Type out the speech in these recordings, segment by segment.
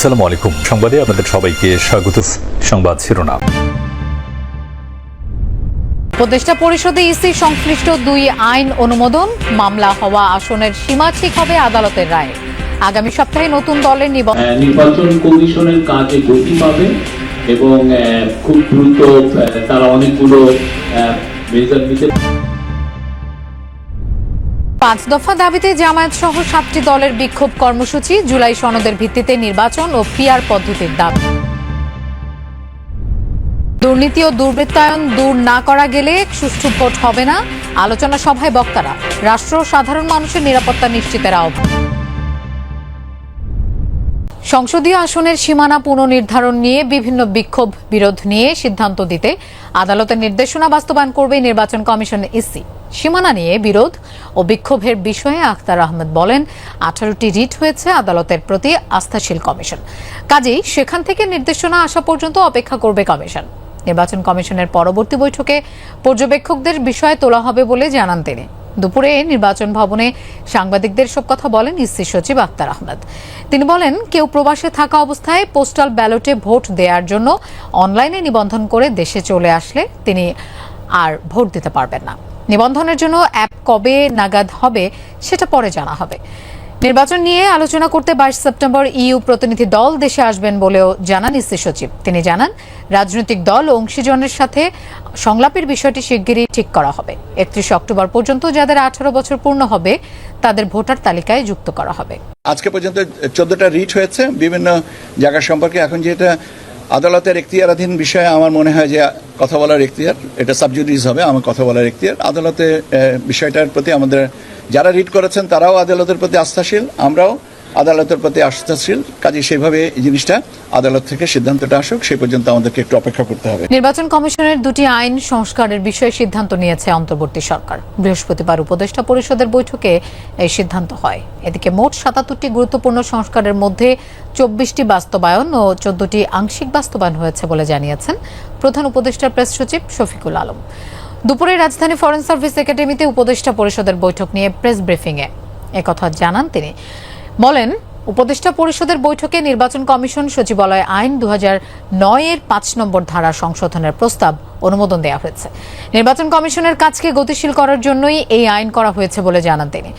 আসসালামু আলাইকুম। সংবাদে আপনাদের সবাইকে স্বাগত। সংবাদ শিরোনাম। উপদেষ্টা পরিষদে ইসি সংশ্লিষ্ট 2 আইন অনুমোদন, মামলা হওয়া আসনের সীমা ঠিক হবে আদালতের রায়ে। আগামী সপ্তাহে নতুন দলের নির্বাচন কমিশনের কাজে গতি পাবে এবং খুব দ্রুত তারা অনেকগুলো মেজার নিতে। 5 দফা দাবিতে জামায়াত সহ 7টি দলের বিক্ষোভ কর্মসূচি, জুলাই সনদের ভিত্তিতে নির্বাচন ও পিআর পদ্ধতির দাবি। দুর্নীতি ও দুর্বৃত্তায়ন দূর না করা গেলে সুষ্ঠু ভোট হবে না, আলোচনা সভায় বক্তারা। রাষ্ট্র ও সাধারণ মানুষের নিরাপত্তা নিশ্চিতের আহ্বান। সংসদীয় আসনের সীমানা পুনর্নির্ধারণ নিয়ে বিভিন্ন বিক্ষোভ বিরোধ নিয়ে সিদ্ধান্ত দিতে আদালতের নির্দেশনা বাস্তবায়ন করবে নির্বাচন কমিশন ইসি। সীমানা নিয়ে বিরোধ ও বিক্ষোভের বিষয়ে আখতার আহমেদ বলেন, 18টি রিট হয়েছে আদালতের প্রতি আস্থাশীল কমিশন, কাজেই সেখান থেকে নির্দেশনা আসা পর্যন্ত অপেক্ষা করবে কমিশন। নির্বাচন কমিশনের পরবর্তী বৈঠকে পর্যবেক্ষকদের বিষয়ে তোলা হবে বলে জানান তিনি। দুপুরে নির্বাচন ভবনে সাংবাদিকদের সব কথা বলেন ইসি সচিব আখতার আহমেদ। তিনি বলেন, কেউ প্রবাসে থাকা অবস্থায় পোস্টাল ব্যালটে ভোট দেওয়ার জন্য অনলাইনে নিবন্ধন করে দেশে চলে আসলে তিনি আর ভোট দিতে পারবেন না। নিবন্ধনের জন্য অ্যাপ কবে নাগাদ হবে সেটা পরে জানা হবে। নির্বাচন নিয়ে আলোচনা করতে 22 সেপ্টেম্বর ইইউ প্রতিনিধি দল দেশে আসবেন বলেও জানান ইসি সচিব। তিনি জানান, রাজনৈতিক দল ও অংশীজনের সাথে সংলাপের বিষয়টি শিগগিরই ঠিক করা হবে। 31 অক্টোবর পর্যন্ত যাদের 18 বছর পূর্ণ হবে তাদের ভোটার তালিকায় যুক্ত করা হবে। আজকে পর্যন্ত 14টা রিট হয়েছে বিভিন্ন জায়গা সম্পর্কে। এখন যেটা আদালতের এখতিয়ারাধীন বিষয়ে আমার মনে হয় যে কথা বলার এখতিয়ার, এটা সাবজুডিস হবে, আমার কথা বলার এখতিয়ার। আদালতে বিষয়টার প্রতি আমাদের যারা রিট করেছেন তারাও আদালতের প্রতি আস্থাশীল, আমরাও আদালতের প্রতি আস্থাশীল। কাজে সেইভাবে এই জিনিসটা আদালত থেকে সিদ্ধান্তটা আসুক, সেই পর্যন্ত আমাদেরকে একটু অপেক্ষা করতে হবে। নির্বাচন কমিশনের 2টি আইন সংস্কারের বিষয়ে সিদ্ধান্ত নিয়েছে অন্তর্বর্তী সরকার। বৃহস্পতিবার উপদেষ্টা পরিষদের বৈঠকে এই সিদ্ধান্ত হয়। এদিকে মোট 77টি গুরুত্বপূর্ণ সংস্কারের মধ্যে 24টি বাস্তবায়ন ও 14টি আংশিক বাস্তবায়ন হয়েছে বলে জানিয়েছেন প্রধান উপদেষ্টার প্রেস সচিব শফিকুল আলম। দুপুরে রাজধানী ফরেন সার্ভিস একাডেমিতে উপদেষ্টা পরিষদের বৈঠক নিয়ে প্রেস ব্রিফিংয়ে একথা জানান তিনি। বলেন, উপদেষ্টা পরিষদের বৈঠকে নির্বাচন কমিশন সচিবালয় আইন 2009 এর 5 নম্বর ধারা সংশোধনের প্রস্তাব অনুমোদন দেওয়া হয়েছে। নির্বাচন কমিশনের কাজকে গতিশীল করার জন্যই এই আইন করা হয়েছে বলে জানান তিনি।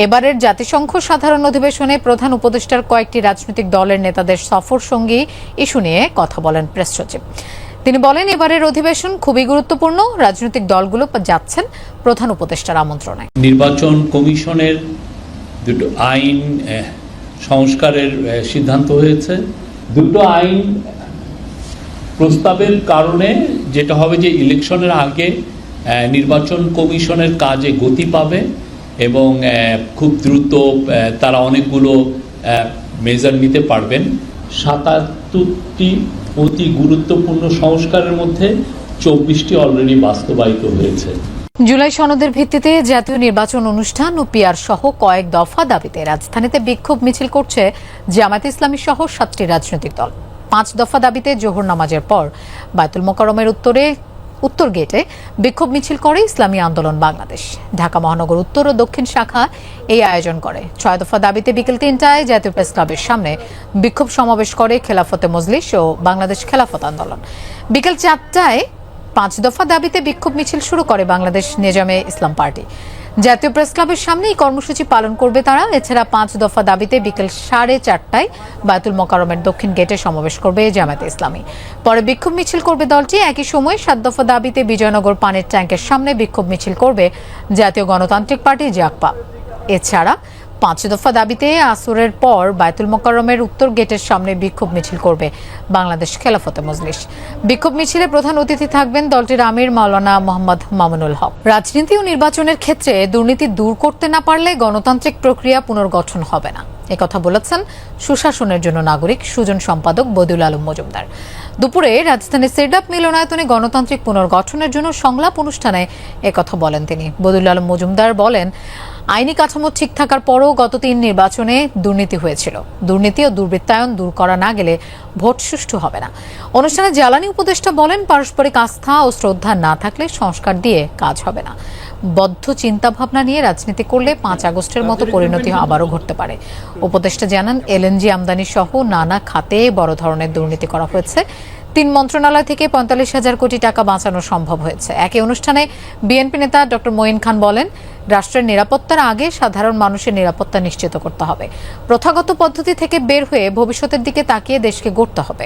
এবারের জাতিসংঘ সাধারণ অধিবেশনে প্রধান উপদেষ্টার কয়েকটি রাজনৈতিক দলের নেতাদের সফর সঙ্গী ইস্যু নিয়ে কথা বলেন প্রেস সচিব। তিনি বলেন, এবারের অধিবেশন খুবই গুরুত্বপূর্ণ, রাজনৈতিক দলগুলো যাচ্ছেন প্রধান উপদেষ্টার আমন্ত্রণে। নির্বাচন কমিশনের 2টো আইন সংস্কারের সিদ্ধান্ত হয়েছে। 2টো আইন প্রস্তাবের কারণে যেটা হবে যে ইলেকশনের আগে নির্বাচন কমিশনের কাজে গতি পাবে এবং খুব দ্রুত তারা অনেকগুলো মেজার নিতে পারবেন। 77টি অতি গুরুত্বপূর্ণ সংস্কারের মধ্যে 24টি অলরেডি বাস্তবায়িত হয়েছে। জুলাই সনদের ভিত্তিতে জাতীয় নির্বাচন অনুষ্ঠান ও পিআর সহ কয়েক দফা দাবিতে রাজধানীতে বিক্ষোভ মিছিল করছে জামায়াত ইসলামী সহ 7টি রাজনৈতিক দল। 5 দফা দাবিতে জোহর নামাজের পর বায়তুল মোকাররমের উত্তর গেটে বিক্ষোভ মিছিল করে ইসলামী আন্দোলন বাংলাদেশ। ঢাকা মহানগর উত্তর ও দক্ষিণ শাখা এই আয়োজন করে। 6 দফা দাবিতে বিকেল 3টায় জাতীয় প্রেস ক্লাবের সামনে বিক্ষোভ সমাবেশ করে খেলাফতে মজলিস ও বাংলাদেশ খেলাফত আন্দোলন। বিকেল 4টায় 5 দফা দাবিতে বিক্ষোভ মিছিল শুরু করে বাংলাদেশ নিজামে ইসলাম পার্টি। জাতীয় প্রেস ক্লাবের সামনে এই কর্মসূচি পালন করবে তারা। এছাড়া 5 দফা দাবিতে বিকেল 4:30টায় বায়তুল মোকাররমের দক্ষিণ গেটে সমাবেশ করবে জামায়াতে ইসলামী। পরে বিক্ষোভ মিছিল করবে দলটি। একই সময় 7 দফা দাবিতে বিজয়নগর পানির ট্যাঙ্কের সামনে বিক্ষোভ মিছিল করবে জাতীয় গণতান্ত্রিক পার্টি জাগপা। এছাড়া 5 দফা দাবিতে আসরের পর বায়তুল মোকাররমের উত্তর গেটের সামনে বিক্ষোভ মিছিল করবে বাংলাদেশ খেলাফতে মজলিস। বিক্ষোভ মিছিলে প্রধান অতিথি থাকবেন দলটির আমির মাওলানা মোহাম্মদ মামুনুল হক। রাজনীতি ও নির্বাচনের ক্ষেত্রে দুর্নীতি দূর করতে না পারলে গণতান্ত্রিক প্রক্রিয়া পুনর্গঠন হবে না, একথা বলেছেন সুশাসনের জন্য নাগরিক সুজন সম্পাদক বদিউল আলম মজুমদার। দুপুরে রাজধানীর সেডাপ মিলনায়তনে গণতান্ত্রিক পুনর্গঠনের জন্য সংলাপ অনুষ্ঠানে একথা বলেন তিনি। বদিউল আলম মজুমদার বলেন, আইনি কাঠামো ঠিক থাকার পরও গত 3 নির্বাচনে দুর্নীতি হয়েছিল। দুর্নীতি ও দুর্বৃত্তায়ন দূর করা না গেলে ভোট সুষ্ঠু হবে না। অনুষ্ঠানে জ্বালানি উপদেষ্টা বলেন, পারস্পরিক আস্থা ও শ্রদ্ধা না থাকলে সংস্কার দিয়ে কাজ হবে না। বদ্ধ চিন্তাভাবনা নিয়ে রাজনীতি করলে ৫ আগস্টের মতো পরিণতি আবারও ঘটতে পারে। উপদেষ্টা জানান, এলএনজি আমদানি সহ নানা খাতে বড় ধরনের দুর্নীতি করা হয়েছে। ৩ মন্ত্রণালয় থেকে ৪৫,০০০ কোটি টাকা বাঁচানো সম্ভব হয়েছে। একই অনুষ্ঠানে বিএনপি নেতা ডক্টর মঈন খান বলেন, রাষ্ট্রের নিরাপত্তার আগে সাধারণ মানুষের নিরাপত্তা নিশ্চিত করতে হবে। প্রথাগত পদ্ধতি থেকে বের হয়ে ভবিষ্যতের দিকে তাকিয়ে দেশকে গড়তে হবে।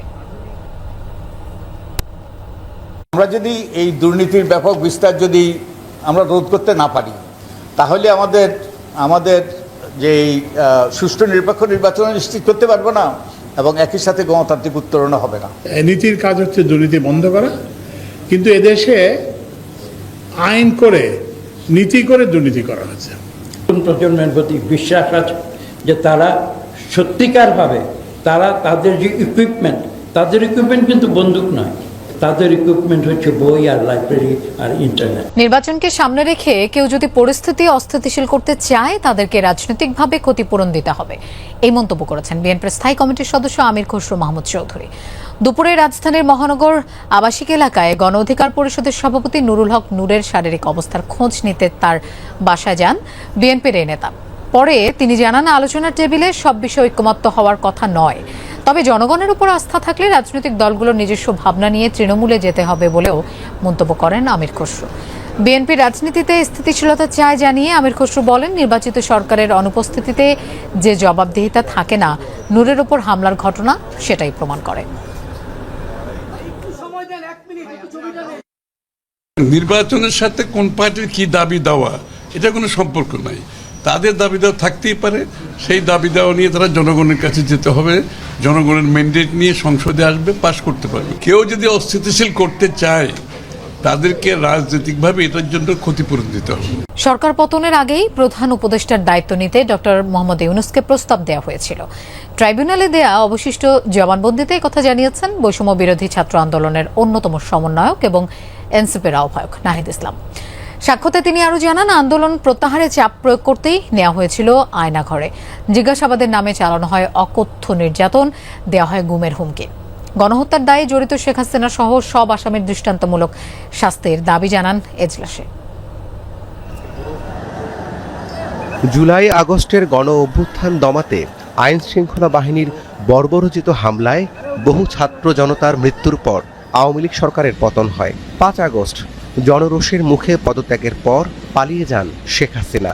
আমরা যদি এই দুর্নীতির ব্যাপক বিস্তার যদি আমরা রোধ করতে না পারি, তাহলে আমাদের যে সুষ্ঠু নিরপেক্ষ নির্বাচন নিশ্চিত করতে পারবো না এবং একই সাথে গণতান্ত্রিক উত্তরণও হবে না। নীতির কাজ হচ্ছে দুর্নীতি বন্ধ করা, কিন্তু এদেশে আইন করে নীতি করে দুর্নীতি করা হচ্ছে। প্রজন্মের প্রতি বিশ্বাস আছে যে তারা সত্যিকারভাবে তাদের যে ইকুইপমেন্ট কিন্তু বন্দুক নয়, তাদের ইকুইপমেন্ট হচ্ছে বই আর লাইব্রেরি আর ইন্টারনেট। নির্বাচনকে সামনে রেখে কেউ যদি পরিস্থিতি অস্থিতিশীল করতে চায়, তাদেরকে রাজনৈতিকভাবে ক্ষতিপূরণ দিতে হবে, এই মন্তব্য করেছেন বিএনপির স্থায়ী কমিটির সদস্য আমির খসরু মাহমুদ চৌধুরী। দুপুরে রাজধানীর মহানগর আবাসিক এলাকায় গণ অধিকার পরিষদের সভাপতি নুরুল হক নূরের শারীরিক অবস্থার খোঁজ নিতে তার বাসায় যান বিএনপির এই নেতা। পরে তিনি জানান, আলোচনার টেবিলে সব বিষয়ে ঐকমত্য হওয়ার কথা নয়, তবে জনগণের উপর আস্থা থাকলে রাজনৈতিক দলগুলোর নিজস্ব ভাবনা নিয়ে তৃণমূলে যেতে হবে বলেও মন্তব্য করেন আমির খসরু। বিএনপি রাজনীতিতে স্থিতিশীলতা চায় জানিয়ে আমির খসরু বলেন, নির্বাচিত সরকারের অনুপস্থিতিতে যে জবাবদিহিতা থাকে না, নূরের উপর হামলার ঘটনা সেটাই প্রমাণ করে। নির্বাচনের সাথে কোন পার্টির কি দাবি দেওয়া, এটা কোনো সম্পর্ক নাই। তাদের দাবি দেওয়া থাকতেই পারে, সেই দাবি দেওয়া নিয়ে তারা জনগণের কাছে যেতে হবে, জনগণের ম্যান্ডেট নিয়ে সংসদে আসবে, পাশ করতে পারবে। কেউ যদি অস্থিতিশীল করতে চায়, তাদেরকে রাজনৈতিকভাবে এটার জন্য ক্ষতিপূরণ দিতে হবে। সরকার পতনের আগেই প্রধান উপদেষ্টার দায়িত্ব নিতে ডক্টর মোহাম্মদ ইউনূসকে প্রস্তাব দেওয়া হয়েছিল। ট্রাইব্যুনালে দেয়া অবশিষ্ট জবানবন্দিতে কথা জানিয়েছেন বৈষম্য বিরোধী ছাত্র আন্দোলনের অন্যতম সমন্বয়ক এবং এনসিপির আহ্বায়ক নাহিদ ইসলাম। সাক্ষ্যতে তিনি আরও জানান, আন্দোলন প্রত্যাহারে চাপ প্রয়োগ করতেই নেওয়া হয়েছিল আয়নাঘরে। জিজ্ঞাসাবাদের নামে চালানো হয় অকথ্য নির্যাতন, দেওয়া হয় গুমের হুমকি। গণহত্যার দায়ে জড়িত শেখ হাসিনা সহ সব আসামির দৃষ্টান্তমূলক শাস্তির দাবি জানান এজলাসে। জুলাই আগস্টের গণ অভ্যুত্থান দমাতে আইন শৃঙ্খলা বাহিনীর বর্বরোচিত হামলায় বহু ছাত্র জনতার মৃত্যুর পর আওয়ামী লীগ সরকারের পতন হয়। ৫ আগস্ট জনরোষের মুখে পদত্যাগের পর পালিয়ে যান শেখ হাসিনা।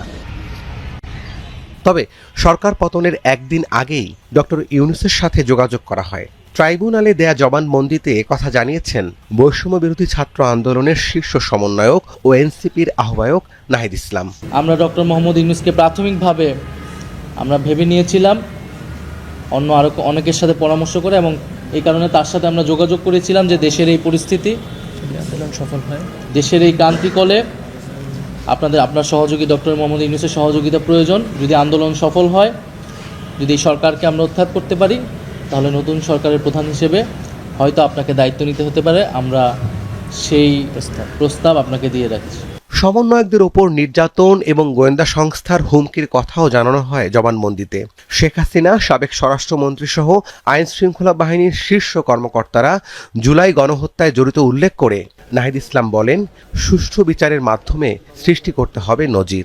তবে সরকার পতনের একদিন আগেই ডক্টর ইউনূসের সাথে যোগাযোগ করা হয়। ট্রাইব্যুনালে দেয়া জবানবন্দিতে কথা জানিয়েছেন বৈষম্য বিরোধী ছাত্র আন্দোলনের শীর্ষ সমন্বয়ক ও এনসিপির আহ্বায়ক নাহিদ ইসলাম। আমরা ডক্টর মোহাম্মদ ইউনূসকে প্রাথমিকভাবে আমরা ভেবে নিয়েছিলাম অন্য আরও অনেকের সাথে পরামর্শ করে, এবং এই কারণে তার সাথে আমরা যোগাযোগ করেছিলাম যে দেশের এই পরিস্থিতি, সফল হয় দেশের এই ক্রান্তিকলে আপনার সহযোগী ডক্টর মোহাম্মদ ইউনূসের সহযোগিতা প্রয়োজন। যদি আন্দোলন সফল হয়, যদি এই সরকারকে আমরা উৎখাত করতে পারি, তাহলে নতুন সরকারের প্রধান হিসেবে হয়তো আপনাকে দায়িত্ব নিতে হতে পারে। আমরা সেই প্রস্তাব আপনাকে দিয়ে রাখছি। সমন্বয়কদের ওপর নির্যাতন এবং গোয়েন্দা সংস্থার হুমকির কথাও জানানো হয় জবানবন্দিতে। শেখ হাসিনা, সাবেক স্বরাষ্ট্রমন্ত্রী সহ আইন শৃঙ্খলা বাহিনীর শীর্ষ কর্মকর্তারা জুলাই গণহত্যায় জড়িত উল্লেখ করে নাহিদ ইসলাম বলেন, সুষ্ঠু বিচারের মাধ্যমে সৃষ্টি করতে হবে নজির।